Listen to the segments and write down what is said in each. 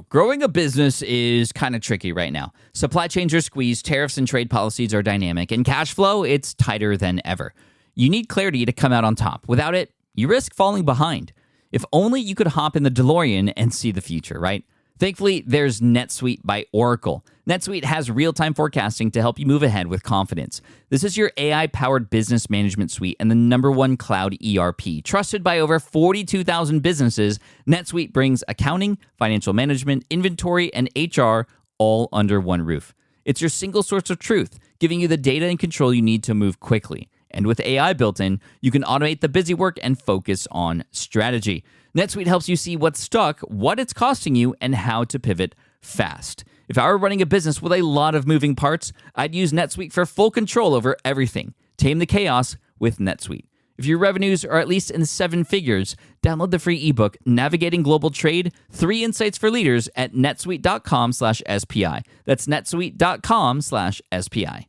Growing a business is kind of tricky right now. Supply chains are squeezed, tariffs and trade policies are dynamic, and cash flow, it's tighter than ever. You need clarity to come out on top. Without it, you risk falling behind. If only you could hop in the DeLorean and see the future, right? Thankfully, there's NetSuite by Oracle. NetSuite has real-time forecasting to help you move ahead with confidence. This is your AI-powered business management suite and the #1 cloud ERP. Trusted by over 42,000 businesses, NetSuite brings accounting, financial management, inventory, and HR all under one roof. It's your single source of truth, giving you the data and control you need to move quickly. And with AI built in, you can automate the busy work and focus on strategy. NetSuite helps you see what's stuck, what it's costing you, and how to pivot fast. If I were running a business with a lot of moving parts, I'd use NetSuite for full control over everything. Tame the chaos with NetSuite. If your revenues are at least in 7 figures, download the free ebook, Navigating Global Trade, 3 Insights for Leaders at netsuite.com/SPI. That's netsuite.com/SPI.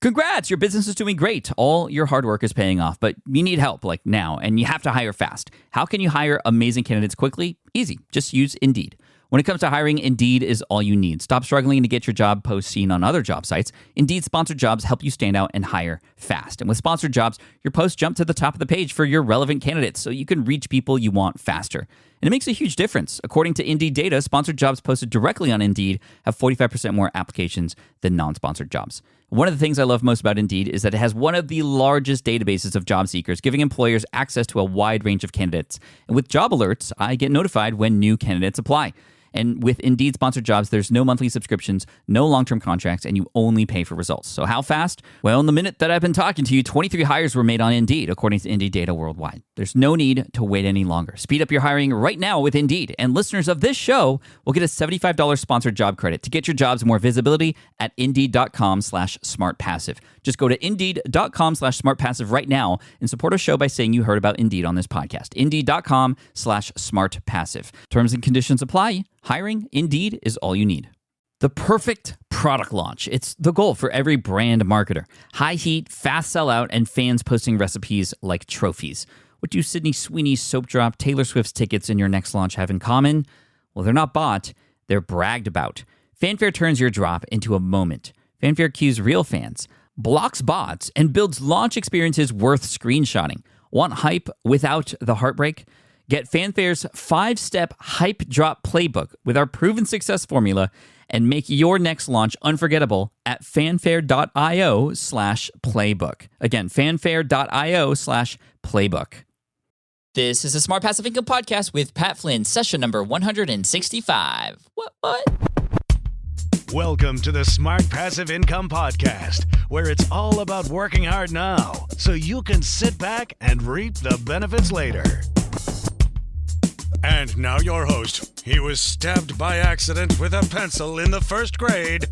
Congrats, your business is doing great. All your hard work is paying off, but you need help like now, and you have to hire fast. How can you hire amazing candidates quickly? Easy, just use Indeed. When it comes to hiring, Indeed is all you need. Stop struggling to get your job post seen on other job sites. Indeed sponsored jobs help you stand out and hire fast. And with sponsored jobs, your posts jump to the top of the page for your relevant candidates so you can reach people you want faster. And it makes a huge difference. According to Indeed data, sponsored jobs posted directly on Indeed have 45% more applications than non-sponsored jobs. One of the things I love most about Indeed is that it has one of the largest databases of job seekers, giving employers access to a wide range of candidates. And with job alerts, I get notified when new candidates apply. And with Indeed sponsored jobs, there's no monthly subscriptions, no long-term contracts, and you only pay for results. So how fast? Well, in the minute that I've been talking to you, 23 hires were made on Indeed, according to Indeed data worldwide. There's no need to wait any longer. Speed up your hiring right now with Indeed. And listeners of this show will get a $75 sponsored job credit to get your jobs more visibility at Indeed.com/SmartPassive. Just go to Indeed.com/SmartPassive right now and support a show by saying you heard about Indeed on this podcast. Indeed.com/SmartPassive. Terms and conditions apply. Hiring, Indeed, is all you need. The perfect product launch. It's the goal for every brand marketer. High heat, fast sellout, and fans posting recipes like trophies. What do Sydney Sweeney's soap drop, Taylor Swift's tickets, and your next launch have in common? Well, they're not bought, they're bragged about. Fanfare turns your drop into a moment. Fanfare cues real fans, blocks bots, and builds launch experiences worth screenshotting. Want hype without the heartbreak? Get Fanfare's 5-step hype drop playbook with our proven success formula and make your next launch unforgettable at fanfare.io/playbook. Again, fanfare.io/playbook. This is a Smart Passive Income Podcast with Pat Flynn, session number 165. What? Welcome to the Smart Passive Income Podcast, where it's all about working hard now so you can sit back and reap the benefits later. And now your host. He was stabbed by accident with a pencil in the 1st grade,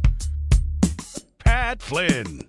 Pat Flynn.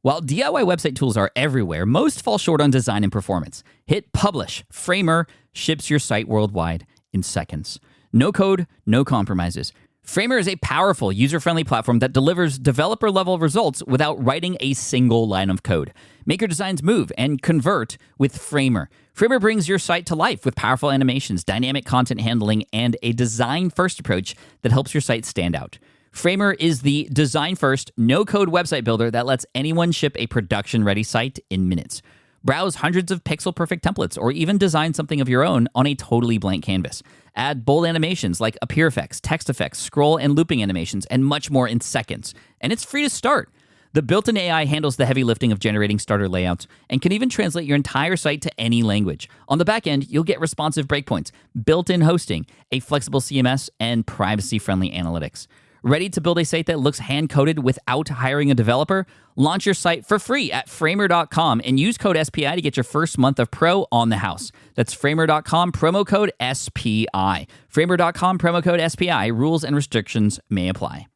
While DIY website tools are everywhere, most fall short on design and performance. Hit publish. Framer ships your site worldwide in seconds. No code, no compromises. Framer is a powerful, user-friendly platform that delivers developer-level results without writing a single line of code. Make your designs move and convert with Framer. Framer brings your site to life with powerful animations, dynamic content handling, and a design-first approach that helps your site stand out. Framer is the design-first, no-code website builder that lets anyone ship a production-ready site in minutes. Browse hundreds of pixel-perfect templates or even design something of your own on a totally blank canvas. Add bold animations like appear effects, text effects, scroll and looping animations, and much more in seconds. And it's free to start. The built-in AI handles the heavy lifting of generating starter layouts and can even translate your entire site to any language. On the back end, you'll get responsive breakpoints, built-in hosting, a flexible CMS, and privacy-friendly analytics. Ready to build a site that looks hand-coded without hiring a developer? Launch your site for free at Framer.com and use code SPI to get your first month of pro on the house. That's Framer.com, promo code SPI. Framer.com, promo code SPI. Rules and restrictions may apply.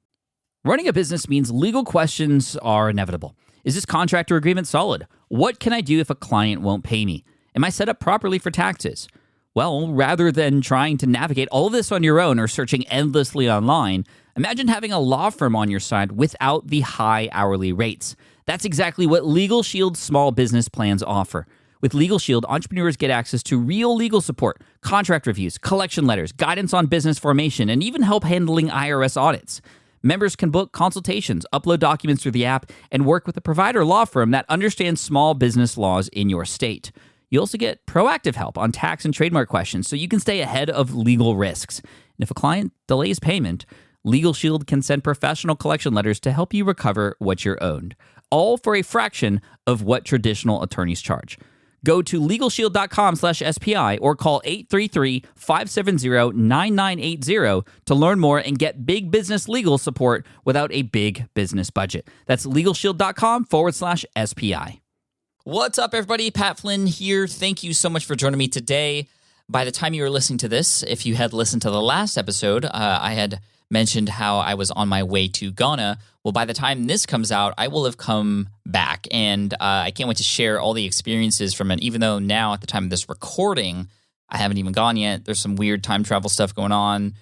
Running a business means legal questions are inevitable. Is this contract or agreement solid? What can I do if a client won't pay me? Am I set up properly for taxes? Well, rather than trying to navigate all of this on your own or searching endlessly online, imagine having a law firm on your side without the high hourly rates. That's exactly what Legal Shield's small business plans offer. With Legal Shield, entrepreneurs get access to real legal support, contract reviews, collection letters, guidance on business formation, and even help handling IRS audits. Members can book consultations, upload documents through the app, and work with a provider law firm that understands small business laws in your state. You also get proactive help on tax and trademark questions so you can stay ahead of legal risks. And if a client delays payment, Legal Shield can send professional collection letters to help you recover what you're owed, all for a fraction of what traditional attorneys charge. Go to LegalShield.com/SPI or call 833-570-9980 to learn more and get big business legal support without a big business budget. That's LegalShield.com/SPI. What's up, everybody? Pat Flynn here. Thank you so much for joining me today. By the time you were listening to this, if you had listened to the last episode, I had mentioned how I was on my way to Ghana. Well, by the time this comes out, I will have come back, and I can't wait to share all the experiences from it, even though now at the time of this recording, I haven't even gone yet. There's some weird time travel stuff going on.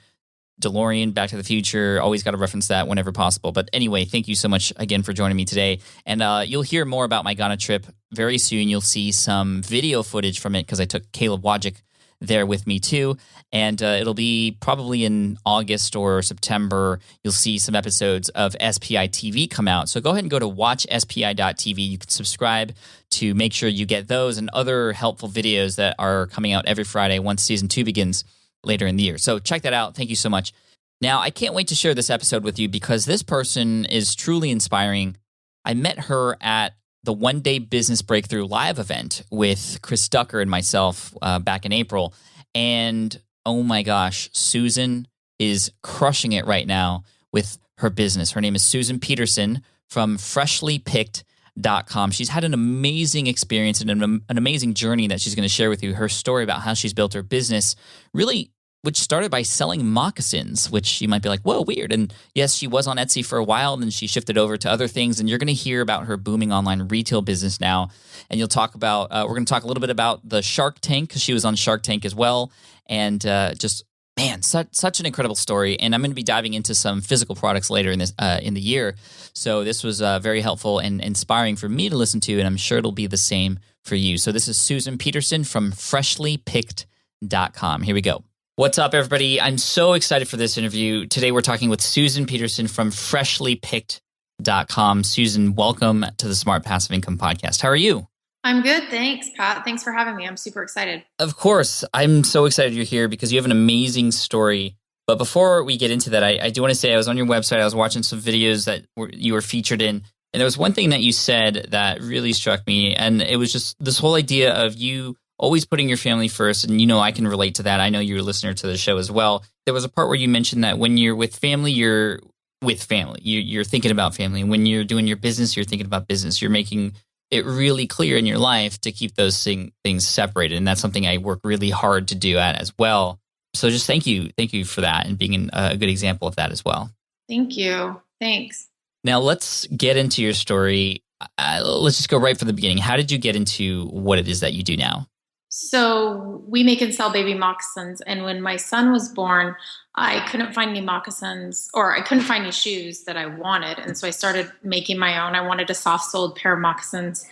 DeLorean, Back to the Future, always got to reference that whenever possible. But anyway, thank you so much again for joining me today. And you'll hear more about my Ghana trip very soon. You'll see some video footage from it because I took Caleb Wojcik there with me too. And it'll be probably in August or September. You'll see some episodes of SPI TV come out. So go ahead and go to watchspi.tv. You can subscribe to make sure you get those and other helpful videos that are coming out every Friday once season 2 begins later in the year. So check that out. Thank you so much. Now, I can't wait to share this episode with you because this person is truly inspiring. I met her at the One Day Business Breakthrough live event with Chris Ducker and myself back in April. And oh my gosh, Susan is crushing it right now with her business. Her name is Susan Petersen from freshlypicked.com. She's had an amazing experience and an amazing journey that she's going to share with you. Her story about how she's built her business, really, which started by selling moccasins, which you might be like, whoa, weird. And yes, she was on Etsy for a while, then she shifted over to other things. And you're going to hear about her booming online retail business now. And you'll talk about, we're going to talk a little bit about the Shark Tank, because she was on Shark Tank as well. And just, man, such an incredible story. And I'm going to be diving into some physical products later in this in the year. So this was very helpful and inspiring for me to listen to, and I'm sure it'll be the same for you. So this is Susan Petersen from freshlypicked.com. Here we go. What's up, everybody? I'm so excited for this interview. Today, we're talking with Susan Petersen from freshlypicked.com. Susan, welcome to the Smart Passive Income Podcast. How are you? I'm good. Thanks, Pat. Thanks for having me. I'm super excited. Of course. I'm so excited you're here because you have an amazing story. But before we get into that, I do want to say I was on your website. I was watching some videos that you were featured in. And there was one thing that you said that really struck me. And it was just this whole idea of you always putting your family first. And, you know, I can relate to that. I know you're a listener to the show as well. There was a part where you mentioned that when you're with family, you're with family. You're thinking about family. And when you're doing your business, you're thinking about business. You're making it really clear in your life to keep those things separated. And that's something I work really hard to do at as well. So just thank you. Thank you for that and being a good example of that as well. Thank you. Thanks. Now let's get into your story. Let's just go right from the beginning. How did you get into what it is that you do now? So we make and sell baby moccasins. And when my son was born, I couldn't find any moccasins, or I couldn't find any shoes that I wanted. And so I started making my own. I wanted a soft-soled pair of moccasins.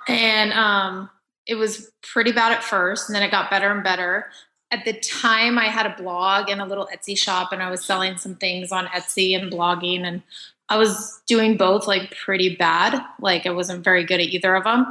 And it was pretty bad at first, and then it got better and better. At the time, I had a blog and a little Etsy shop, and I was selling some things on Etsy and blogging, and I was doing both like pretty bad. Like I wasn't very good at either of them.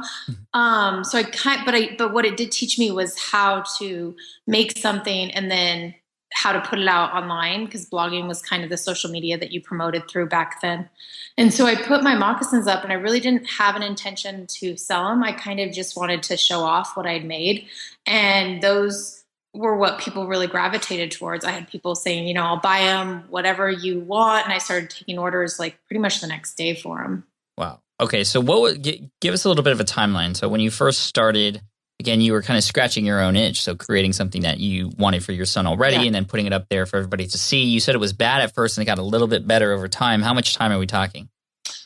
But what it did teach me was how to make something and then how to put it out online, because blogging was kind of the social media that you promoted through back then. And so I put my moccasins up, and I really didn't have an intention to sell them. I kind of just wanted to show off what I'd made. And those were what people really gravitated towards. I had people saying, you know, I'll buy them, whatever you want. And I started taking orders like pretty much the next day for them. Wow. Okay. So give us a little bit of a timeline. So when you first started, again, you were kind of scratching your own itch. So creating something that you wanted for your son already, and then putting it up there for everybody to see. You said it was bad at first and it got a little bit better over time. How much time are we talking?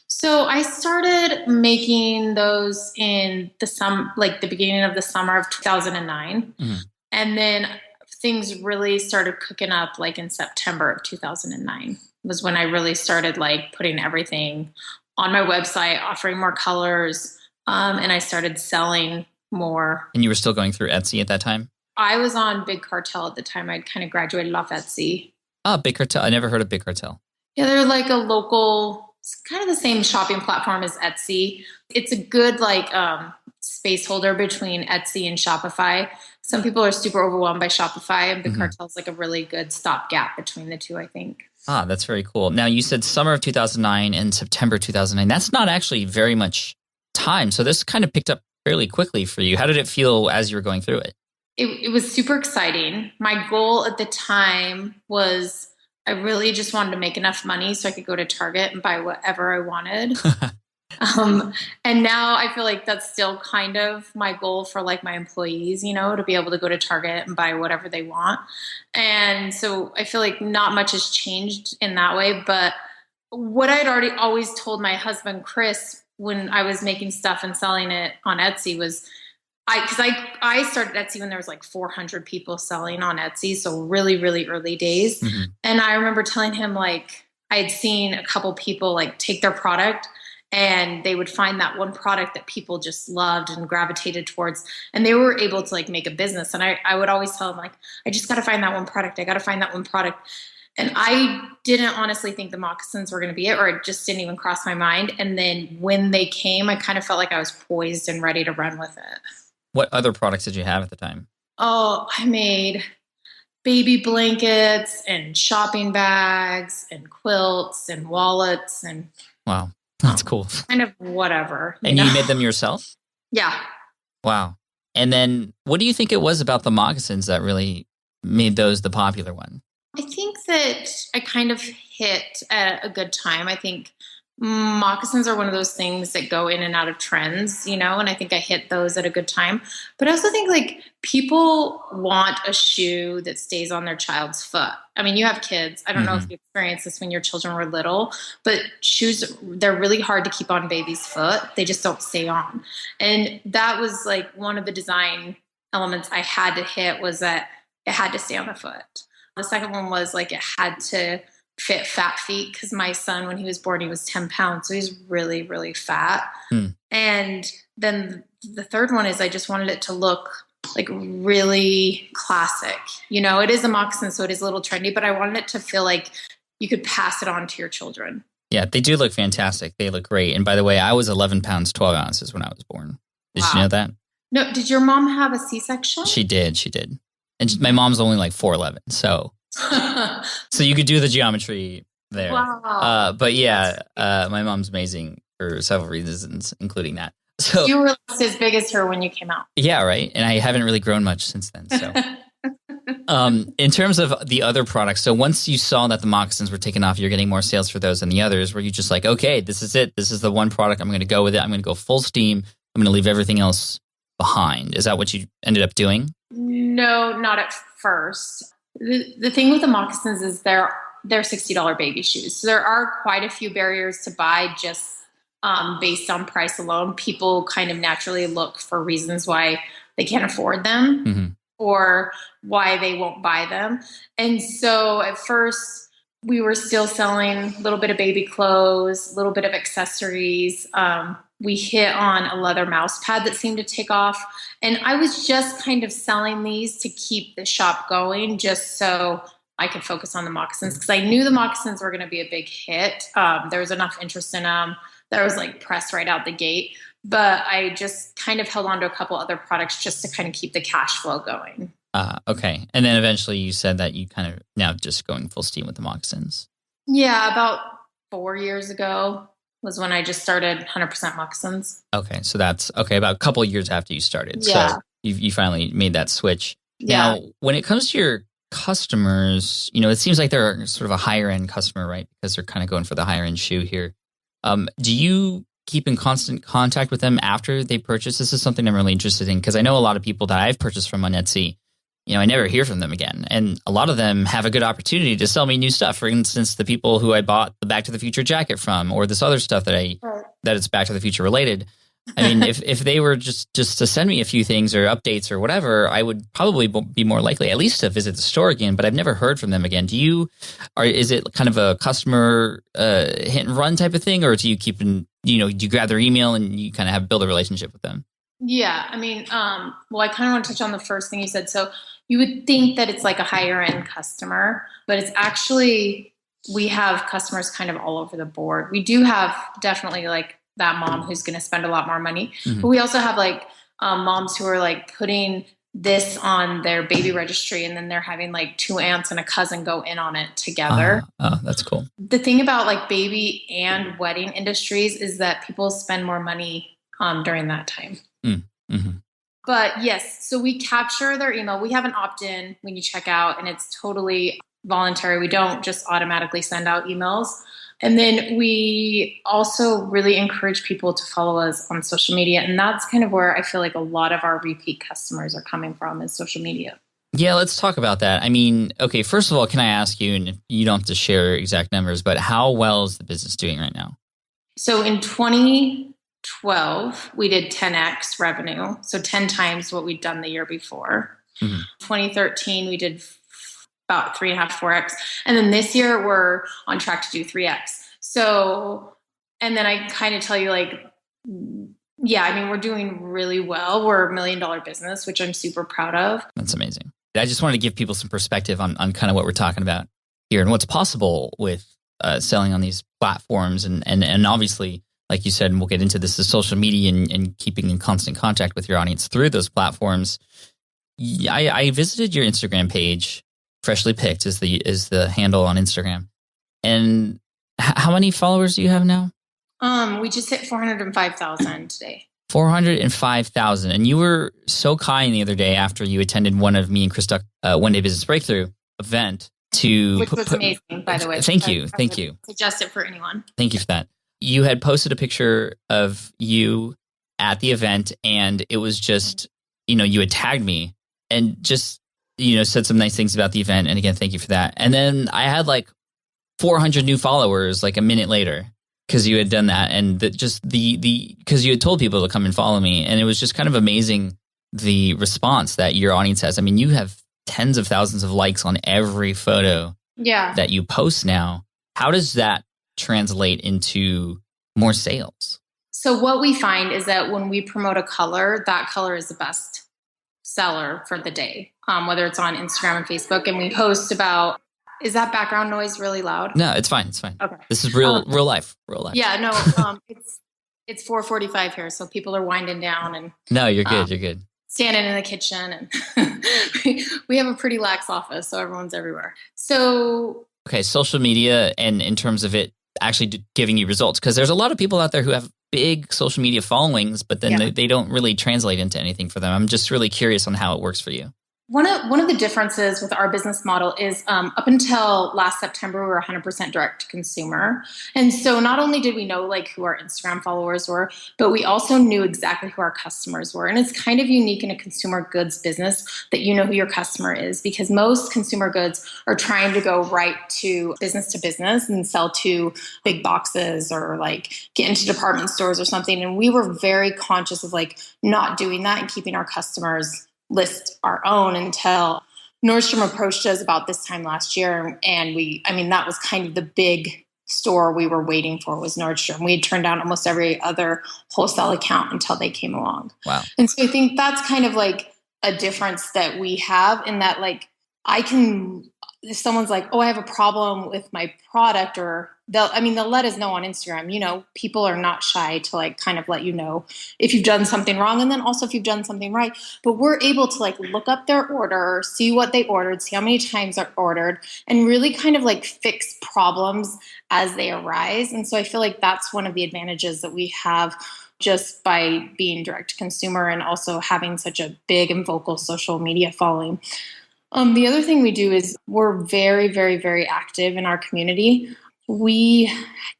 So I started making those in the beginning of the summer of 2009. Mm-hmm. And then things really started cooking up like in September of 2009 was when I really started like putting everything on my website, offering more colors. And I started selling more. And you were still going through Etsy at that time? I was on Big Cartel at the time. I'd kind of graduated off Etsy. Oh, Big Cartel. I never heard of Big Cartel. Yeah, they're like a local, it's kind of the same shopping platform as Etsy. It's a good space holder between Etsy and Shopify. Some people are super overwhelmed by Shopify, and Big Cartel is like a really good stopgap between the two, I think. Ah, that's very cool. Now, you said summer of 2009 and September 2009. That's not actually very much time. So this kind of picked up fairly quickly for you. How did it feel as you were going through it? It was super exciting. My goal at the time was I really just wanted to make enough money so I could go to Target and buy whatever I wanted. And now I feel like that's still kind of my goal for like my employees, to be able to go to Target and buy whatever they want. And so I feel like not much has changed in that way. But what I'd already always told my husband, Chris, when I was making stuff and selling it on Etsy was I started Etsy when there was like 400 people selling on Etsy. So really, really early days. Mm-hmm. And I remember telling him like I had seen a couple people like take their product and they would find that one product that people just loved and gravitated towards. And they were able to like make a business. And I would always tell them like, I just got to find that one product. I got to find that one product. And I didn't honestly think the moccasins were going to be it, or it just didn't even cross my mind. And then when they came, I kind of felt like I was poised and ready to run with it. What other products did you have at the time? Oh, I made baby blankets and shopping bags and quilts and wallets and wow, that's cool. Kind of whatever. You made them yourself? Yeah. Wow. And then what do you think it was about the moccasins that really made those the popular one? I think that I kind of hit at a good time. I think moccasins are one of those things that go in and out of trends, and I think I hit those at a good time. But I also think like people want a shoe that stays on their child's foot. I mean, you have kids. I don't know if you experienced this when your children were little, but shoes, they're really hard to keep on baby's foot. They just don't stay on. And that was like one of the design elements I had to hit was that it had to stay on the foot. The second one was like it had to fit fat feet because my son, when he was born, he was 10 pounds. So he's really, really fat. And then the third one is I just wanted it to look like really classic. It is a moccasin, so it is a little trendy, but I wanted it to feel like you could pass it on to your children. Yeah, they do look fantastic. They look great. And by the way, I was 11 pounds, 12 ounces when I was born. Did you know that? No. Did your mom have a C-section? She did. And my mom's only like 4'11", so you could do the geometry there. Wow. But yeah, my mom's amazing for several reasons, including that. So you were as big as her when you came out. Yeah, right. And I haven't really grown much since then. So, in terms of the other products, so once you saw that the moccasins were taking off, you're getting more sales for those than the others. Were you just like, okay, this is it. This is the one product. I'm going to go with it. I'm going to go full steam. I'm going to leave everything else behind. Is that what you ended up doing? No, not at first. The thing with the moccasins is they're $60 baby shoes. So there are quite a few barriers to buy just based on price alone. People kind of naturally look for reasons why they can't afford them or why they won't buy them. And so at first we were still selling a little bit of baby clothes, a little bit of accessories. We hit on a leather mouse pad that seemed to take off. And I was just kind of selling these to keep the shop going just so I could focus on the moccasins because I knew the moccasins were going to be a big hit. There was enough interest in them. That was like pressed right out the gate. But I just kind of held on to a couple other products just to kind of keep the cash flow going. Okay. And then eventually you said that you kind of now just going full steam with the moccasins. Yeah, about 4 years ago was when I just started 100% moccasins. Okay. So that's about a couple of years after you started. Yeah. So you finally made that switch. Yeah. Now, when it comes to your customers, it seems like they're sort of a higher end customer, right? Because they're kind of going for the higher end shoe here. Do you keep in constant contact with them after they purchase? This is something I'm really interested in because I know a lot of people that I've purchased from on Etsy, I never hear from them again. And a lot of them have a good opportunity to sell me new stuff. For instance, the people who I bought the Back to the Future jacket from, or this other stuff that it's Back to the Future related. I mean, if they were just to send me a few things or updates or whatever, I would probably be more likely at least to visit the store again, but I've never heard from them again. Is it kind of a customer hit and run type of thing, or do you keep do you grab their email and you kind of build a relationship with them? Yeah, I mean, well, I kind of want to touch on the first thing you said. So you would think that it's like a higher end customer, but it's actually, we have customers kind of all over the board. We do have definitely like that mom who's going to spend a lot more money, but we also have like moms who are like putting this on their baby registry, and then they're having like two aunts and a cousin go in on it together. Oh, that's cool. The thing about like baby and wedding industries is that people spend more money during that time. Mm-hmm. But yes, so we capture their email. We have an opt-in when you check out, and it's totally voluntary. We don't just automatically send out emails. And then we also really encourage people to follow us on social media. And that's kind of where I feel like a lot of our repeat customers are coming from, is social media. Yeah, let's talk about that. I mean, okay, first of all, can I ask you, and you don't have to share exact numbers, but how well is the business doing right now? So in 2012, we did 10x revenue. So 10 times what we'd done the year before. 2013, we did about 3.5, 4x. And then this year we're on track to do 3x. So, and then I kind of tell you like, yeah, I mean, we're doing really well. We're $1 million business, which I'm super proud of. That's amazing. I just wanted to give people some perspective on kind of what we're talking about here and what's possible with selling on these platforms. And obviously, like you said, and we'll get into this, the social media and keeping in constant contact with your audience through those platforms. I visited your Instagram page. Freshly Picked is the handle on Instagram. And how many followers do you have now? We just hit 405,000 today. 405,000. And you were so kind the other day after you attended one of me and Chris Duck One Day Business Breakthrough event which was amazing, by the way. Thank you. Suggest it for anyone. Thank you for that. You had posted a picture of you at the event, and it was just, you had tagged me and just, said some nice things about the event. And again, thank you for that. And then I had like 400 new followers like a minute later because you had done that. And because you had told people to come and follow me. And it was just kind of amazing the response that your audience has. I mean, you have tens of thousands of likes on every photo that you post now. How does that translate into more sales? So what we find is that when we promote a color, that color is the best seller for the day, whether it's on Instagram and Facebook. And we post about, is that background noise really loud? No, it's fine. Okay. This is real life. Yeah, no, it's 4:45 here. So people are winding down and no, you're good. You're good. Standing in the kitchen, and we have a pretty lax office. So everyone's everywhere. So, okay. Social media, and in terms of it actually giving you results, because there's a lot of people out there who have big social media followings, but then they don't really translate into anything for them. I'm just really curious on how it works for you. One of the differences with our business model is up until last September, we were 100% direct to consumer. And so not only did we know like who our Instagram followers were, but we also knew exactly who our customers were. And it's kind of unique in a consumer goods business that you know who your customer is, because most consumer goods are trying to go right to business and sell to big boxes or like get into department stores or something. And we were very conscious of like not doing that and keeping our customers list our own until Nordstrom approached us about this time last year. And that was kind of the big store we were waiting for, was Nordstrom. We had turned down almost every other wholesale account until they came along. Wow. And so I think that's kind of like a difference that we have, in that like if someone's like, oh, I have a problem with my product, or they'll let us know on Instagram. People are not shy to like kind of let you know if you've done something wrong, and then also if you've done something right. But we're able to like look up their order, see what they ordered, see how many times they're ordered, and really kind of like fix problems as they arise. And so I feel like that's one of the advantages that we have just by being direct to consumer and also having such a big and vocal social media following. The other thing we do is we're very, very, very active in our community. We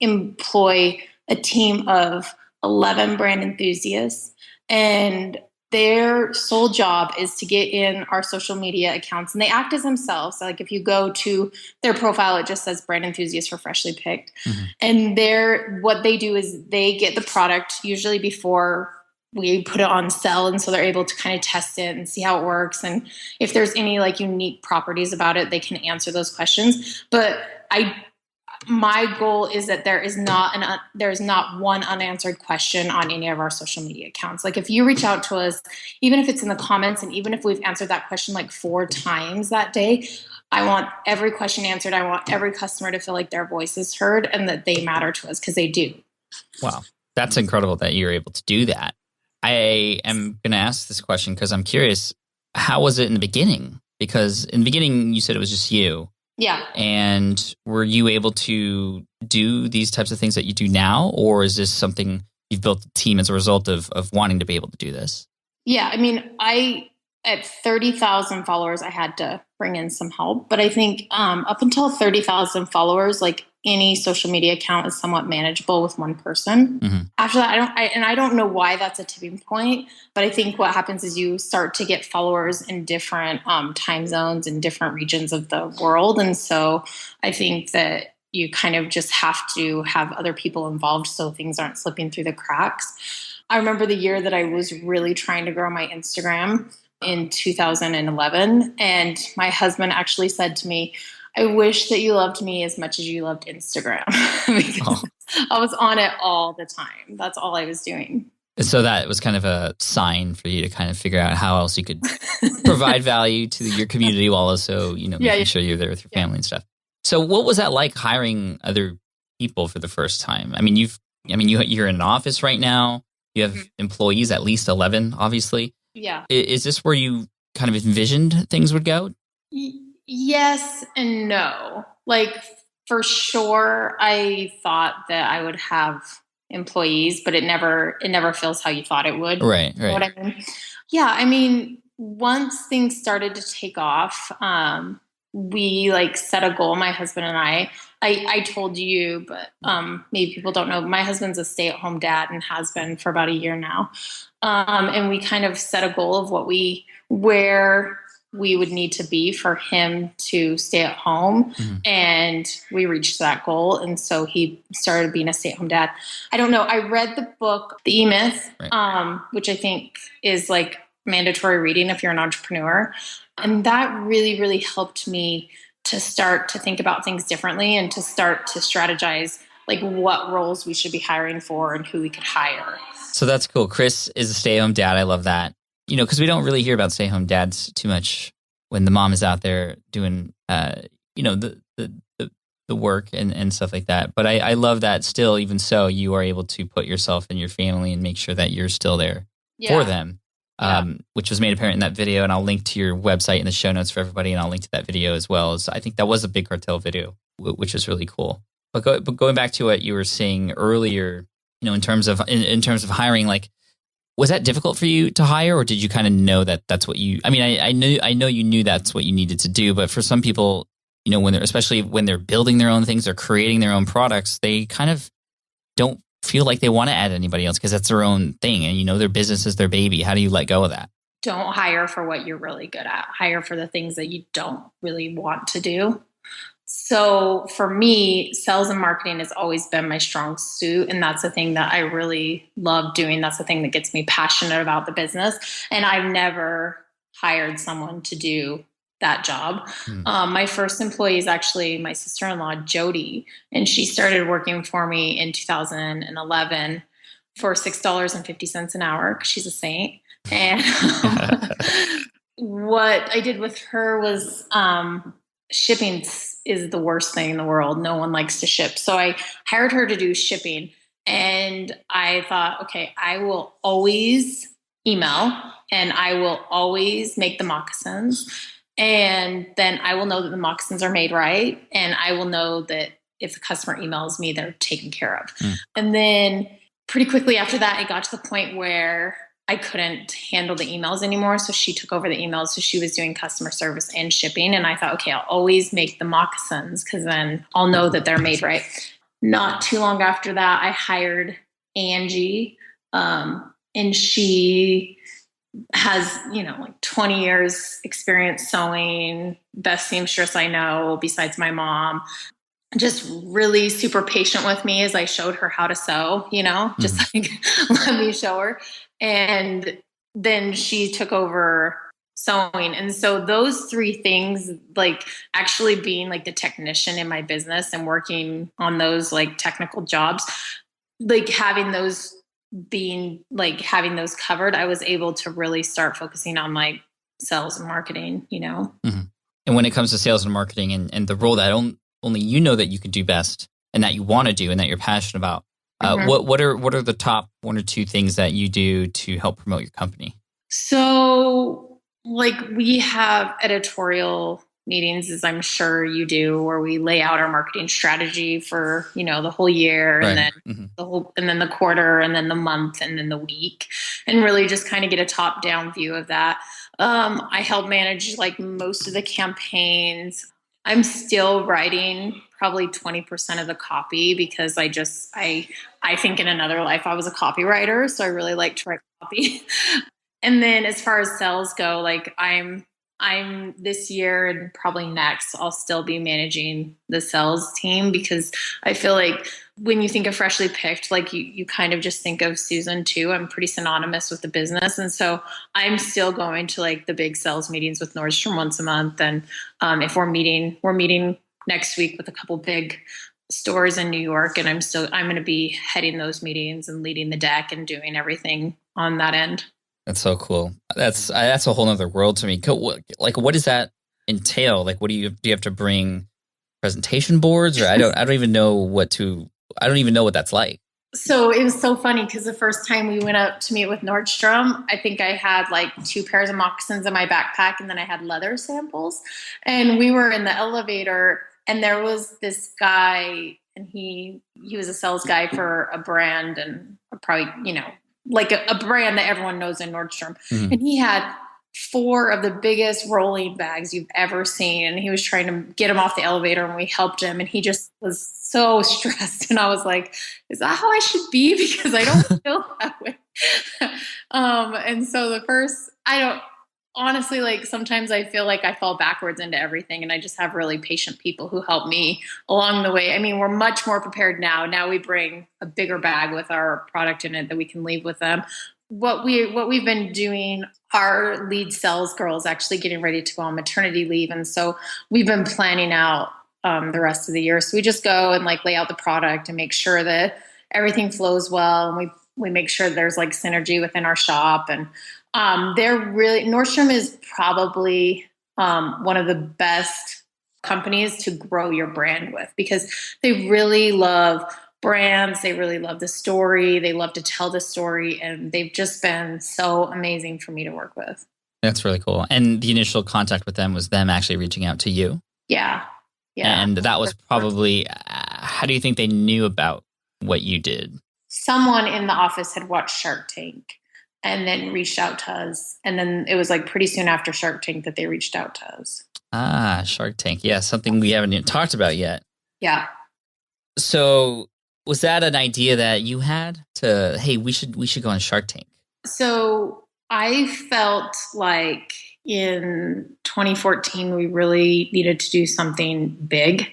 employ a team of 11 brand enthusiasts, and their sole job is to get in our social media accounts, and they act as themselves. So like if you go to their profile, it just says brand enthusiast for Freshly Picked. Mm-hmm. And what they do is they get the product usually before we put it on sale, and so they're able to kind of test it and see how it works. And if there's any like unique properties about it, they can answer those questions. But my goal is that there's not one unanswered question on any of our social media accounts. Like if you reach out to us, even if it's in the comments, and even if we've answered that question like 4 times that day, I want every question answered. I want every customer to feel like their voice is heard and that they matter to us, because they do. Wow. That's incredible that you're able to do that. I am going to ask this question because I'm curious, how was it in the beginning? Because in the beginning, you said it was just you. Yeah. And were you able to do these types of things that you do now? Or is this something you've built a team as a result of wanting to be able to do this? Yeah. I mean, at 30,000 followers, I had to bring in some help. But I think up until 30,000 followers, like any social media account is somewhat manageable with one person. Mm-hmm. After that, I don't know why that's a tipping point, but I think what happens is you start to get followers in different time zones in different regions of the world. And so I think that you kind of just have to have other people involved so things aren't slipping through the cracks. I remember the year that I was really trying to grow my Instagram in 2011. And my husband actually said to me, I wish that you loved me as much as you loved Instagram. Because I was on it all the time. That's all I was doing. So that was kind of a sign for you to kind of figure out how else you could provide value to your community while also, making sure you're there with your family and stuff. So what was that like hiring other people for the first time? I mean, you're in an office right now. You have employees, at least 11, obviously. Yeah. Is this where you kind of envisioned things would go? Yes and no. Like, for sure, I thought that I would have employees, but it never feels how you thought it would. Right. You know what I mean? Yeah. I mean, once things started to take off, we set a goal, my husband and I told you, but maybe people don't know, my husband's a stay-at-home dad and has been for about a year now. And we kind of set a goal of where we would need to be for him to stay at home. Mm-hmm. And we reached that goal. And so he started being a stay-at-home dad. I don't know. I read the book, The E-Myth, right. Which I think is mandatory reading if you're an entrepreneur. And that really, really helped me to start to think about things differently and to start to strategize what roles we should be hiring for and who we could hire. So that's cool. Chris is a stay-at-home dad. I love that. Because we don't really hear about stay-at-home dads too much when the mom is out there doing, the work and stuff like that. But I love that still, even so, you are able to put yourself and your family and make sure that you're still there for them, which was made apparent in that video. And I'll link to your website in the show notes for everybody, and I'll link to that video as well. So I think that was a Big Cartel video, which is really cool. But going back to what you were saying earlier, in terms of hiring, was that difficult for you to hire, or did you kind of know that that's what you? I mean, I know you knew that's what you needed to do, but for some people, especially when they're building their own things or creating their own products, they kind of don't feel like they want to add anybody else because that's their own thing, and their business is their baby. How do you let go of that? Don't hire for what you're really good at. Hire for the things that you don't really want to do. So for me, sales and marketing has always been my strong suit. And that's the thing that I really love doing. That's the thing that gets me passionate about the business. And I've never hired someone to do that job. My first employee is actually my sister-in-law, Jody. And she started working for me in 2011 for $6.50 an hour because she's a saint. And what I did with her was shipping is the worst thing in the world. No one likes to ship. So I hired her to do shipping. And I thought, okay, I will always email and I will always make the moccasins. And then I will know that the moccasins are made right. And I will know that if the customer emails me, they're taken care of. And then pretty quickly after that, it got to the point where I couldn't handle the emails anymore. So she took over the emails. So she was doing customer service and shipping. And I thought, okay, I'll always make the moccasins because then I'll know that they're made right. Not too long after that, I hired Angie. And she has, 20 years experience sewing, best seamstress I know besides my mom. Just really super patient with me as I showed her how to sew, just let me show her. And then she took over sewing. And so those three things, like actually being like the technician in my business and working on those like technical jobs, like having those covered, I was able to really start focusing on like sales and marketing, you know? Mm-hmm. And when it comes to sales and marketing and the role that only you know that you can do best and that you want to do and that you're passionate about, what are the top one or two things that you do to help promote your company? So like we have editorial meetings, as I'm sure you do, where we lay out our marketing strategy for, you know, the whole year, right. and then and then the quarter, and then the month, and then the week, and really just kind of get a top down view of that. I help manage like most of the campaigns. I'm still writing probably 20% of the copy because I think in another life I was a copywriter, so I really like to write copy. And then as far as sales go, like I'm this year and probably next, I'll still be managing the sales team, because I feel like when you think of Freshly Picked, like you kind of just think of Susan too. I'm pretty synonymous with the business. And so I'm still going to like the big sales meetings with Nordstrom once a month. And if we're meeting next week with a couple big stores in New York, and I'm going to be heading those meetings and leading the deck and doing everything on that end. That's so cool. That's a whole other world to me. Like, what does that entail? Like, what do you have to bring presentation boards, or I don't even know what that's like. So it was so funny because the first time we went up to meet with Nordstrom, I think I had like 2 pairs of moccasins in my backpack, and then I had leather samples, and we were in the elevator, and there was this guy, and he was a sales guy for a brand, and probably, you know, like a brand that everyone knows in Nordstrom. Mm-hmm. And he had 4 of the biggest rolling bags you've ever seen. And he was trying to get him off the elevator, and we helped him. And he just was so stressed. And I was like, is that how I should be? Because I don't feel that way. And so honestly, like sometimes I feel like I fall backwards into everything, and I just have really patient people who help me along the way. I mean, we're much more prepared now. Now we bring a bigger bag with our product in it that we can leave with them. What we've been doing, our lead sales girl is actually getting ready to go on maternity leave, and so we've been planning out the rest of the year. So we just go and like lay out the product and make sure that everything flows well, and we make sure there's like synergy within our shop. And Nordstrom is probably one of the best companies to grow your brand with, because they really love brands. They really love the story. They love to tell the story, and they've just been so amazing for me to work with. That's really cool. And the initial contact with them was them actually reaching out to you. Yeah. And that was probably, how do you think they knew about what you did? Someone in the office had watched Shark Tank and then reached out to us. And then it was like pretty soon after Shark Tank that they reached out to us. Ah, Shark Tank. Yeah, something we haven't even talked about yet. Yeah. So was that an idea that you had to, hey, we should go on Shark Tank? So I felt like in 2014, we really needed to do something big.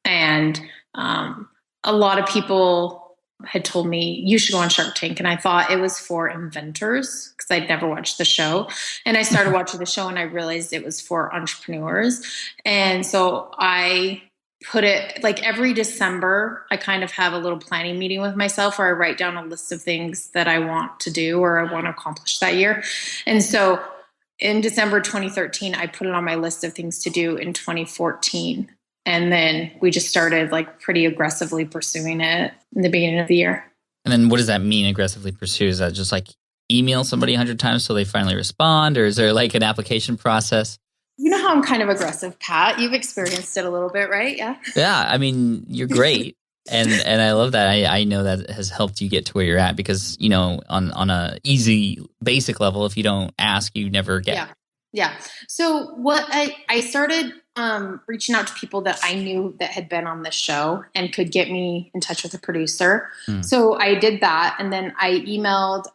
And a lot of people had told me, you should go on Shark Tank. And I thought it was for inventors, because I'd never watched the show. And I started watching the show, and I realized it was for entrepreneurs. And so I put it, like every December, I kind of have a little planning meeting with myself where I write down a list of things that I want to do or I want to accomplish that year. And so in December 2013, I put it on my list of things to do in 2014. And then we just started like pretty aggressively pursuing it in the beginning of the year. And then what does that mean, aggressively pursue? Is that just like email somebody 100 times till they finally respond? Or is there like an application process? You know how I'm kind of aggressive, Pat. You've experienced it a little bit, right? Yeah. Yeah. I mean, you're great. And I love that. I know that has helped you get to where you're at, because, you know, on a easy, basic level, if you don't ask, you never get. Yeah. So what I started reaching out to people that I knew that had been on this show and could get me in touch with a producer. So I did that. And then I emailed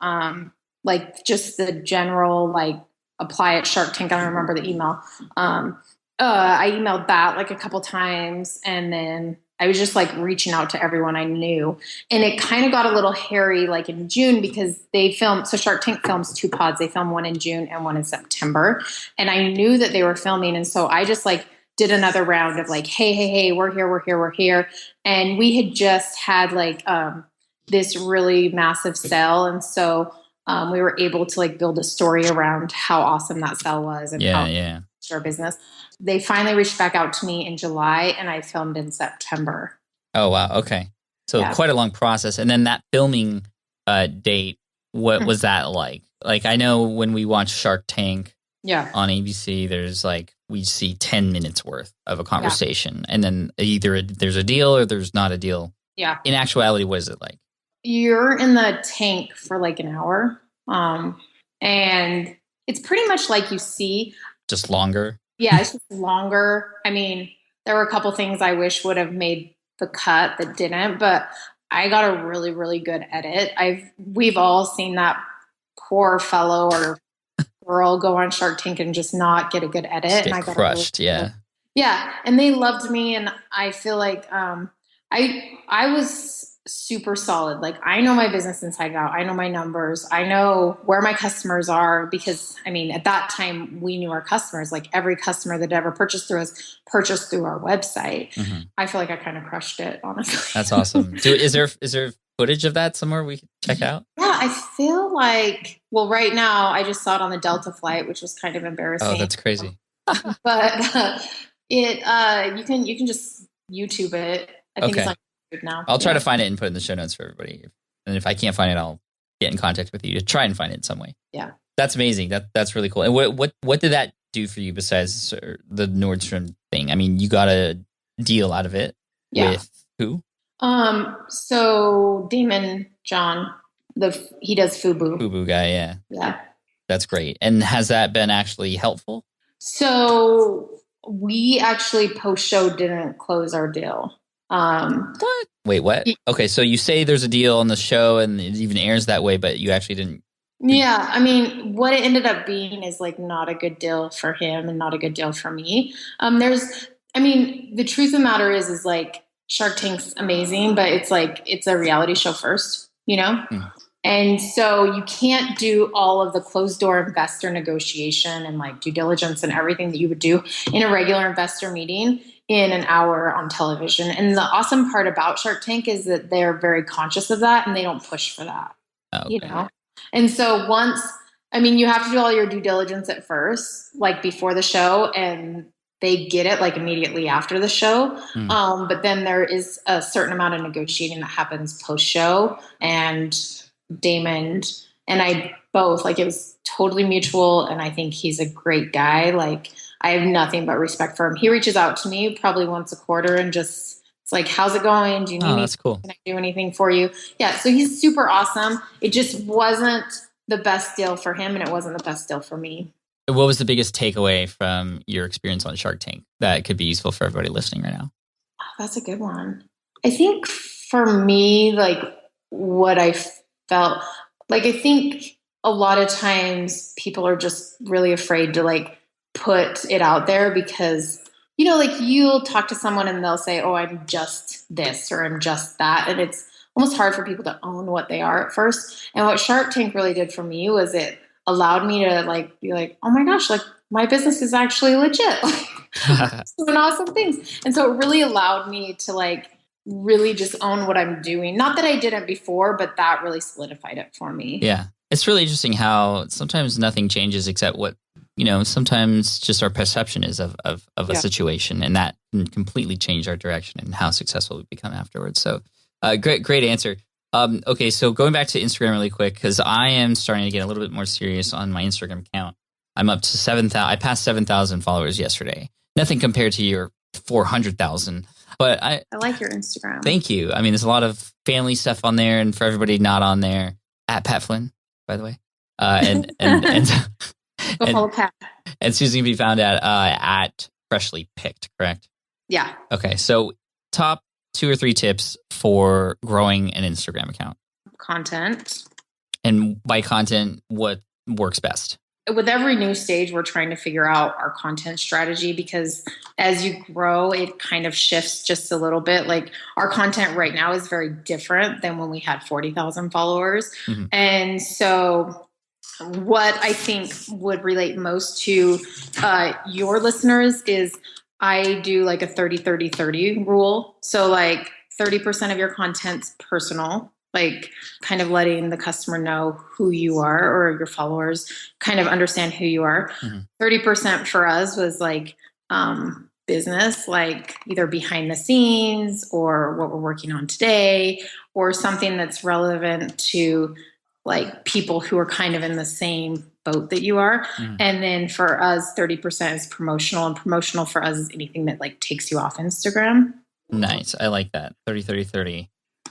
like just the general, like, apply at Shark Tank. I don't remember the email. I emailed that like a couple times, and then I was just like reaching out to everyone I knew. And it kind of got a little hairy like in June because they filmed, so Shark Tank films 2 pods. They film one in June and one in September. And I knew that they were filming. And so I just like did another round of like, hey, we're here. And we had just had like this really massive sale. And so we were able to like build a story around how awesome that sale was and how our business. They finally reached back out to me in July and I filmed in September. Oh, wow. Okay. So quite a long process. And then that filming date, what was that like? Like, I know when we watch Shark Tank on ABC, there's like, we see 10 minutes worth of a conversation. And then either there's a deal or there's not a deal. Yeah. In actuality, what is it like? You're in the tank for like an hour. And it's pretty much like you see. Just longer? Yeah, it's just longer. I mean, there were a couple things I wish would have made the cut that didn't, but I got a really, really good edit. We've all seen that poor fellow or girl go on Shark Tank and just not get a good edit. Just get and I got crushed, yeah, and they loved me, and I feel like I was super solid. Like, I know my business inside out. I know my numbers. I know where my customers are because, I mean, at that time we knew our customers. Like, every customer that ever purchased through us purchased through our website. Mm-hmm. I feel like I kind of crushed it, honestly. That's awesome. Is there footage of that somewhere we can check out? Yeah, I feel like, well, right now I just saw it on the Delta flight, which was kind of embarrassing. Oh, that's crazy. But you can just YouTube it. I think it's on now. I'll try to find it and put it in the show notes for everybody. And if I can't find it, I'll get in contact with you to try and find it in some way. Yeah. That's amazing. That's really cool. And what did that do for you besides the Nordstrom thing? I mean, you got a deal out of it with who? So Damon John, he does FUBU. FUBU guy, yeah. Yeah. That's great. And has that been actually helpful? So we actually post-show didn't close our deal. What? Wait, what? Okay, so you say there's a deal on the show and it even airs that way, but you actually didn't. Yeah, I mean, what it ended up being is like not a good deal for him and not a good deal for me. The truth of the matter is like Shark Tank's amazing, but it's a reality show first, you know? And so you can't do all of the closed door investor negotiation and like due diligence and everything that you would do in a regular investor meeting in an hour on television. And the awesome part about Shark Tank is that they're very conscious of that and they don't push for that, you know? And so you have to do all your due diligence at first, like before the show, and they get it like immediately after the show. But then there is a certain amount of negotiating that happens post show, and Damon and I both, like, it was totally mutual. And I think he's a great guy. Like, I have nothing but respect for him. He reaches out to me probably once a quarter and just, it's like, how's it going? Do you need anything? That's cool. Can I do anything for you? Yeah. So he's super awesome. It just wasn't the best deal for him, and it wasn't the best deal for me. What was the biggest takeaway from your experience on Shark Tank that could be useful for everybody listening right now? Oh, that's a good one. I think for me, like, what I felt like, I think a lot of times people are just really afraid to like put it out there because, you know, like, you'll talk to someone and they'll say, oh, I'm just this or I'm just that. And it's almost hard for people to own what they are at first. And what Shark Tank really did for me was it allowed me to like be like, oh my gosh, like, my business is actually legit. Like, doing awesome things. And so it really allowed me to like really just own what I'm doing. Not that I didn't before, but that really solidified it for me. Yeah. It's really interesting how sometimes nothing changes except what, you know, sometimes just our perception is of a situation, and that can completely change our direction and how successful we become afterwards. So great answer. Okay, so going back to Instagram really quick, because I am starting to get a little bit more serious on my Instagram account. I'm up to 7,000. I passed 7,000 followers yesterday. Nothing compared to your 400,000. But I like your Instagram. Thank you. I mean, there's a lot of family stuff on there, and for everybody not on there, at Pat Flynn, by the way. And Go follow Pat. And Susan can be found at Freshly Picked, correct? Yeah. Okay, so top 2 or 3 tips for growing an Instagram account. Content. And by content, what works best? with every new stage, we're trying to figure out our content strategy, because as you grow, it kind of shifts just a little bit. Like our content right now is very different than when we had 40,000 followers. Mm-hmm. And so what I think would relate most to your listeners is I do like a 30-30-30 rule. So like 30% of your content's personal, like kind of letting the customer know who you are, or your followers kind of understand who you are. Mm-hmm. 30% for us was like business, like either behind the scenes or what we're working on today, or something that's relevant to like people who are kind of in the same boat that you are. Mm. And then for us, 30% is promotional, and promotional for us is anything that like takes you off Instagram. Nice. I like that. 30-30-30.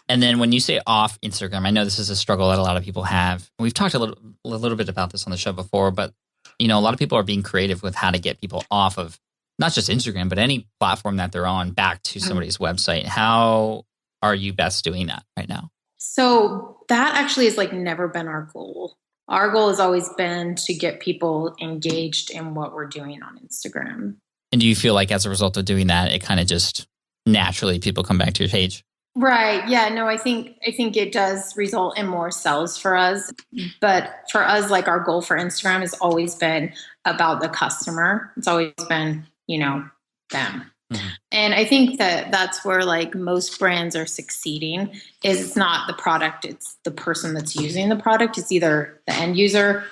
And then when you say off Instagram, I know this is a struggle that a lot of people have. We've talked a little bit about this on the show before, but a lot of people are being creative with how to get people off of not just Instagram, but any platform that they're on back to somebody's website. How are you best doing that right now? So that actually has like never been our goal. Our goal has always been to get people engaged in what we're doing on Instagram. And do you feel like as a result of doing that, it kind of just naturally people come back to your page? Right. Yeah. No, I think it does result in more sales for us. But for us, like our goal for Instagram has always been about the customer. It's always been, them. Mm-hmm. And I think that that's where like most brands are succeeding, is it's not the product, it's the person that's using the product. It's either the end user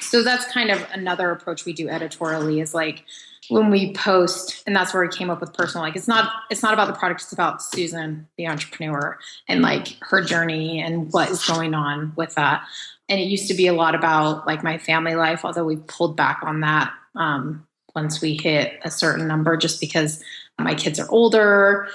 so that's kind of another approach we do editorially, is like when we post, and that's where we came up with personal, like it's not about the product, it's about Susan, the entrepreneur, and like her journey and what is going on with that. And it used to be a lot about like my family life, although we pulled back on that once we hit a certain number, just because my kids are older,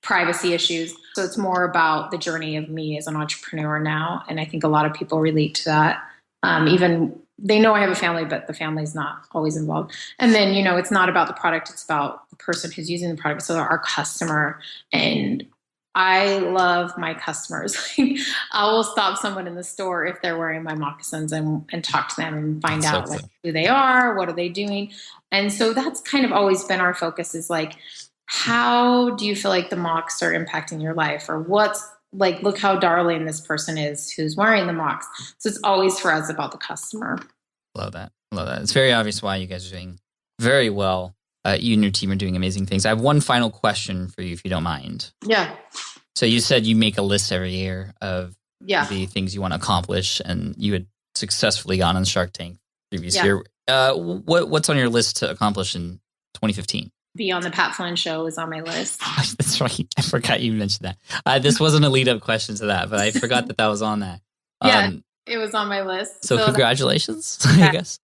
privacy issues. So it's more about the journey of me as an entrepreneur now. And I think a lot of people relate to that. Even they know I have a family, but the family's not always involved. And then, it's not about the product, it's about the person who's using the product. So our customer. And I love my customers. I will stop someone in the store if they're wearing my moccasins and talk to them and find out like who they are, what are they doing. And so that's kind of always been our focus, is like, how do you feel like the mocks are impacting your life? Or what's like, look how darling this person is who's wearing the mocks. So it's always for us about the customer. Love that. It's very obvious why you guys are doing very well. You and your team are doing amazing things. I have one final question for you, if you don't mind. Yeah. So you said you make a list every year of the things you want to accomplish, and you had successfully gone on Shark Tank previous year. What's on your list to accomplish in 2015? Be on the Pat Flynn show is on my list. That's right. I forgot you mentioned that. This wasn't a lead-up question to that, but I forgot that was on that. It was on my list. So congratulations, I guess.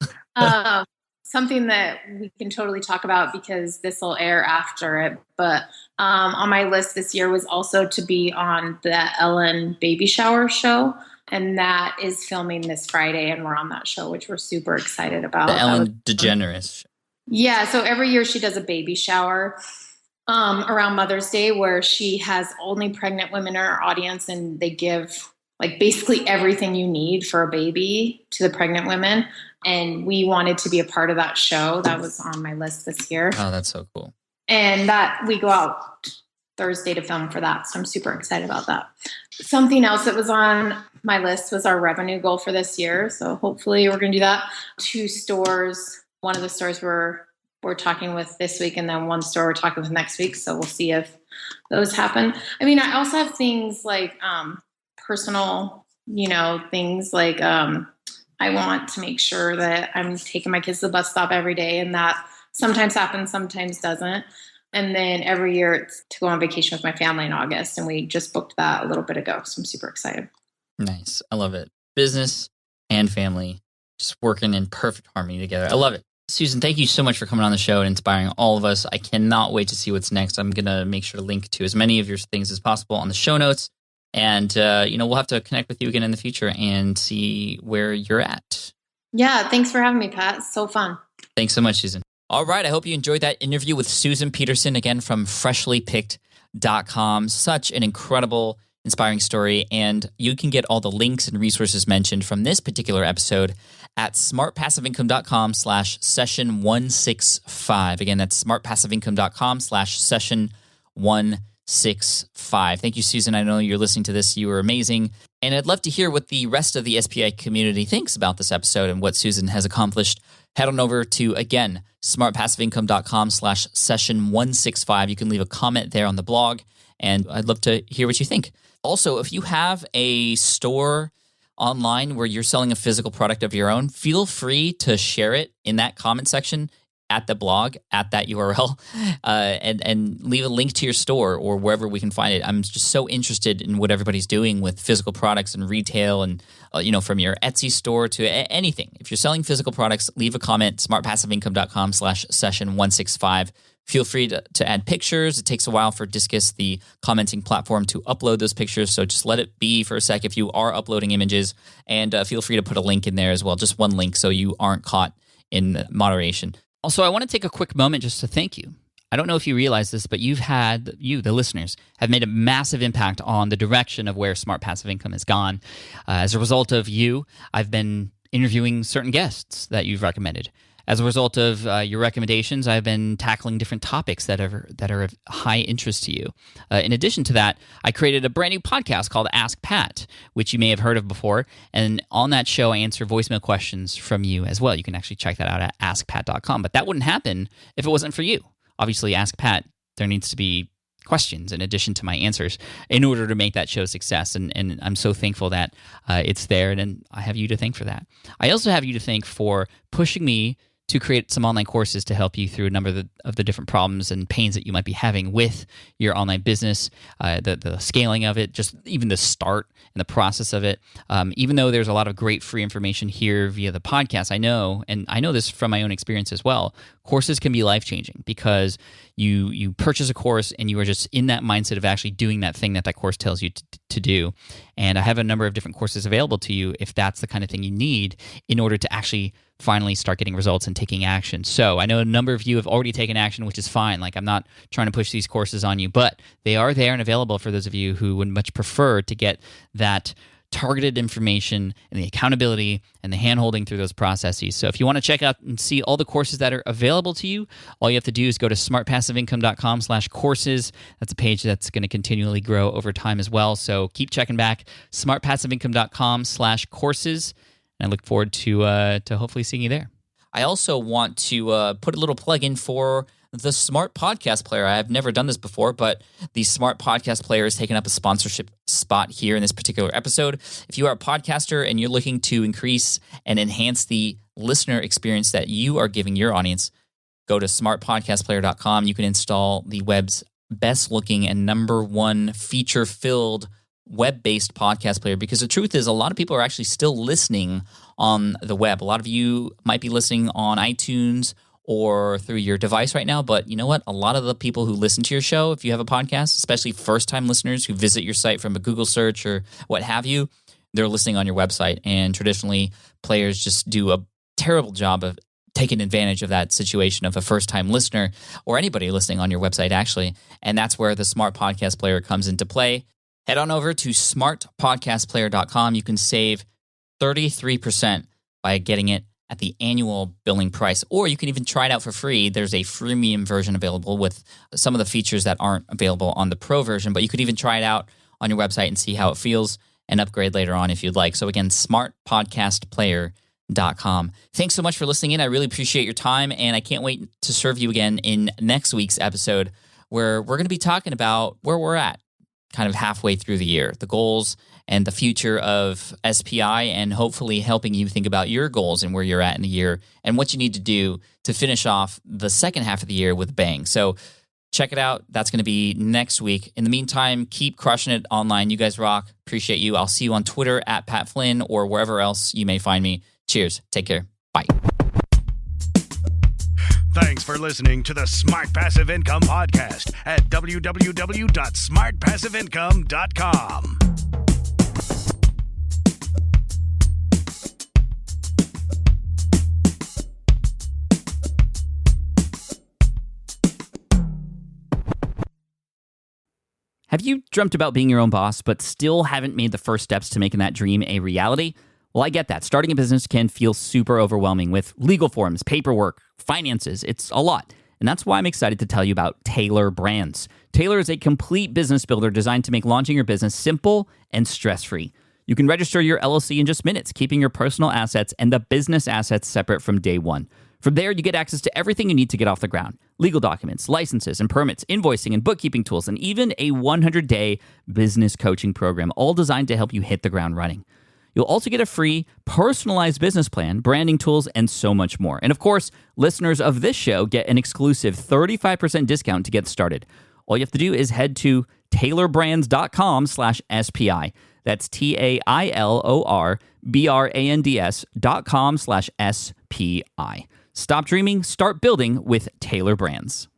Something that we can totally talk about, because this will air after it. But on my list this year was also to be on the Ellen baby shower show. And that is filming this Friday, and we're on that show, which we're super excited about. The Ellen DeGeneres show. Yeah. So every year she does a baby shower around Mother's Day, where she has only pregnant women in her audience, and they give like basically everything you need for a baby to the pregnant women. And we wanted to be a part of that show. That was on my list this year. Oh, that's so cool. And that we go out Thursday to film for that. So I'm super excited about that. Something else that was on my list was our revenue goal for this year. So hopefully we're going to do that. 2 stores. One of the stores we're talking with this week, and then one store we're talking with next week. So we'll see if those happen. I mean, I also have things like personal, things like I want to make sure that I'm taking my kids to the bus stop every day, and that sometimes happens, sometimes doesn't. And then every year it's to go on vacation with my family in August, and we just booked that a little bit ago. So I'm super excited. Nice. I love it. Business and family just working in perfect harmony together. I love it. Susan, thank you so much for coming on the show and inspiring all of us. I cannot wait to see what's next. I'm going to make sure to link to as many of your things as possible on the show notes. And, we'll have to connect with you again in the future and see where you're at. Yeah, thanks for having me, Pat. It's so fun. Thanks so much, Susan. All right, I hope you enjoyed that interview with Susan Petersen, again, from freshlypicked.com. Such an incredible inspiring story. And you can get all the links and resources mentioned from this particular episode at smartpassiveincome.com/session165. Again, that's smartpassiveincome.com/session165. Thank you, Susan. I know you're listening to this. You were amazing. And I'd love to hear what the rest of the SPI community thinks about this episode and what Susan has accomplished. Head on over to, again, smartpassiveincome.com/session165. You can leave a comment there on the blog, and I'd love to hear what you think. Also, if you have a store online where you're selling a physical product of your own, feel free to share it in that comment section at the blog, at that URL, and leave a link to your store or wherever we can find it. I'm just so interested in what everybody's doing with physical products and retail and, from your Etsy store to anything. If you're selling physical products, leave a comment, smartpassiveincome.com/session165. Feel free to add pictures. It takes a while for Discus, the commenting platform, to upload those pictures, so just let it be for a sec if you are uploading images, and feel free to put a link in there as well, just one link so you aren't caught in moderation. Also, I want to take a quick moment just to thank you. I don't know if you realize this, but you, the listeners, have made a massive impact on the direction of where Smart Passive Income has gone. As a result of you, I've been interviewing certain guests that you've recommended. As a result of your recommendations, I've been tackling different topics that are of high interest to you. In addition to that, I created a brand new podcast called Ask Pat, which you may have heard of before. And on that show, I answer voicemail questions from you as well. You can actually check that out at askpat.com. But that wouldn't happen if it wasn't for you. Obviously, Ask Pat, there needs to be questions in addition to my answers in order to make that show a success. And I'm so thankful that it's there, and I have you to thank for that. I also have you to thank for pushing me to create some online courses to help you through a number of the different problems and pains that you might be having with your online business, the scaling of it, just even the start and the process of it. Even though there's a lot of great free information here via the podcast, I know this from my own experience as well, courses can be life-changing because you purchase a course and you are just in that mindset of actually doing that thing that course tells you to do. And I have a number of different courses available to you if that's the kind of thing you need in order to actually finally start getting results and taking action. So I know a number of you have already taken action, which is fine. Like, I'm not trying to push these courses on you, but they are there and available for those of you who would much prefer to get that targeted information and the accountability and the hand-holding through those processes. So if you want to check out and see all the courses that are available to you, all you have to do is go to smartpassiveincome.com/courses. That's a page that's going to continually grow over time as well. So keep checking back, smartpassiveincome.com/courses. And I look forward to hopefully seeing you there. I also want to put a little plug in for the Smart Podcast Player. I've never done this before, but the Smart Podcast Player is taking up a sponsorship spot here in this particular episode. If you are a podcaster and you're looking to increase and enhance the listener experience that you are giving your audience, go to smartpodcastplayer.com. You can install the web's best-looking and number one feature-filled web-based podcast player, because the truth is a lot of people are actually still listening on the web. A lot of you might be listening on iTunes or through your device right now, but you know what? A lot of the people who listen to your show, if you have a podcast, especially first-time listeners who visit your site from a Google search or what have you, they're listening on your website. And traditionally, players just do a terrible job of taking advantage of that situation of a first-time listener or anybody listening on your website, actually. And that's where the Smart Podcast Player comes into play. Head on over to smartpodcastplayer.com. You can save 33% by getting it at the annual billing price, or you can even try it out for free. There's a freemium version available with some of the features that aren't available on the pro version, but you could even try it out on your website and see how it feels and upgrade later on if you'd like. So again, smartpodcastplayer.com. Thanks so much for listening in. I really appreciate your time, and I can't wait to serve you again in next week's episode, where we're going to be talking about where we're at kind of halfway through the year, the goals and the future of SPI, and hopefully helping you think about your goals and where you're at in the year and what you need to do to finish off the second half of the year with a bang. So check it out. That's going to be next week. In the meantime, keep crushing it online. You guys rock. Appreciate you. I'll see you on Twitter at Pat Flynn or wherever else you may find me. Cheers. Take care. Bye. Thanks for listening to the Smart Passive Income Podcast at www.smartpassiveincome.com. Have you dreamt about being your own boss, but still haven't made the first steps to making that dream a reality? Well, I get that. Starting a business can feel super overwhelming with legal forms, paperwork, finances. It's a lot. And that's why I'm excited to tell you about Taylor Brands. Taylor is a complete business builder designed to make launching your business simple and stress-free. You can register your LLC in just minutes, keeping your personal assets and the business assets separate from day one. From there, you get access to everything you need to get off the ground. Legal documents, licenses and permits, invoicing and bookkeeping tools, and even a 100-day business coaching program, all designed to help you hit the ground running. You'll also get a free, personalized business plan, branding tools, and so much more. And of course, listeners of this show get an exclusive 35% discount to get started. All you have to do is head to taylorbrands.com/SPI. That's TAILORBRANDS.com/SPI. Stop dreaming, start building with Taylor Brands.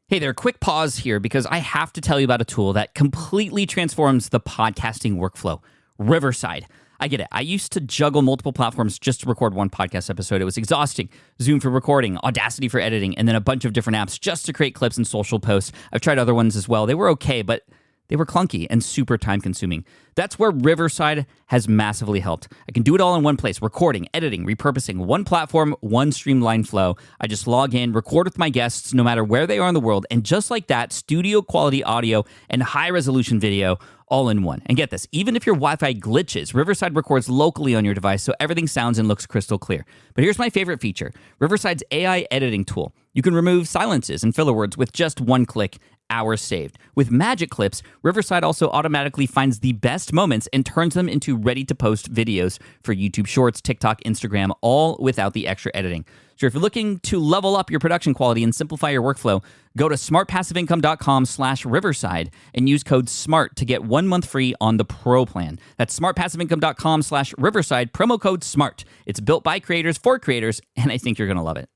Hey there, quick pause here because I have to tell you about a tool that completely transforms the podcasting workflow. Riverside. I get it. I used to juggle multiple platforms just to record one podcast episode. It was exhausting. Zoom for recording, Audacity for editing, and then a bunch of different apps just to create clips and social posts. I've tried other ones as well. They were okay, but they were clunky and super time-consuming. That's where Riverside has massively helped. I can do it all in one place: recording, editing, repurposing, one platform, one streamlined flow. I just log in, record with my guests no matter where they are in the world, and just like that, studio-quality audio and high-resolution video all in one. And get this, even if your Wi-Fi glitches, Riverside records locally on your device so everything sounds and looks crystal clear. But here's my favorite feature: Riverside's AI editing tool. You can remove silences and filler words with just one click. Hours saved. With Magic Clips, Riverside also automatically finds the best moments and turns them into ready-to-post videos for YouTube Shorts, TikTok, Instagram, all without the extra editing. So if you're looking to level up your production quality and simplify your workflow, go to smartpassiveincome.com/Riverside and use code SMART to get 1 month free on the Pro plan. That's smartpassiveincome.com/Riverside, promo code SMART. It's built by creators for creators, and I think you're going to love it.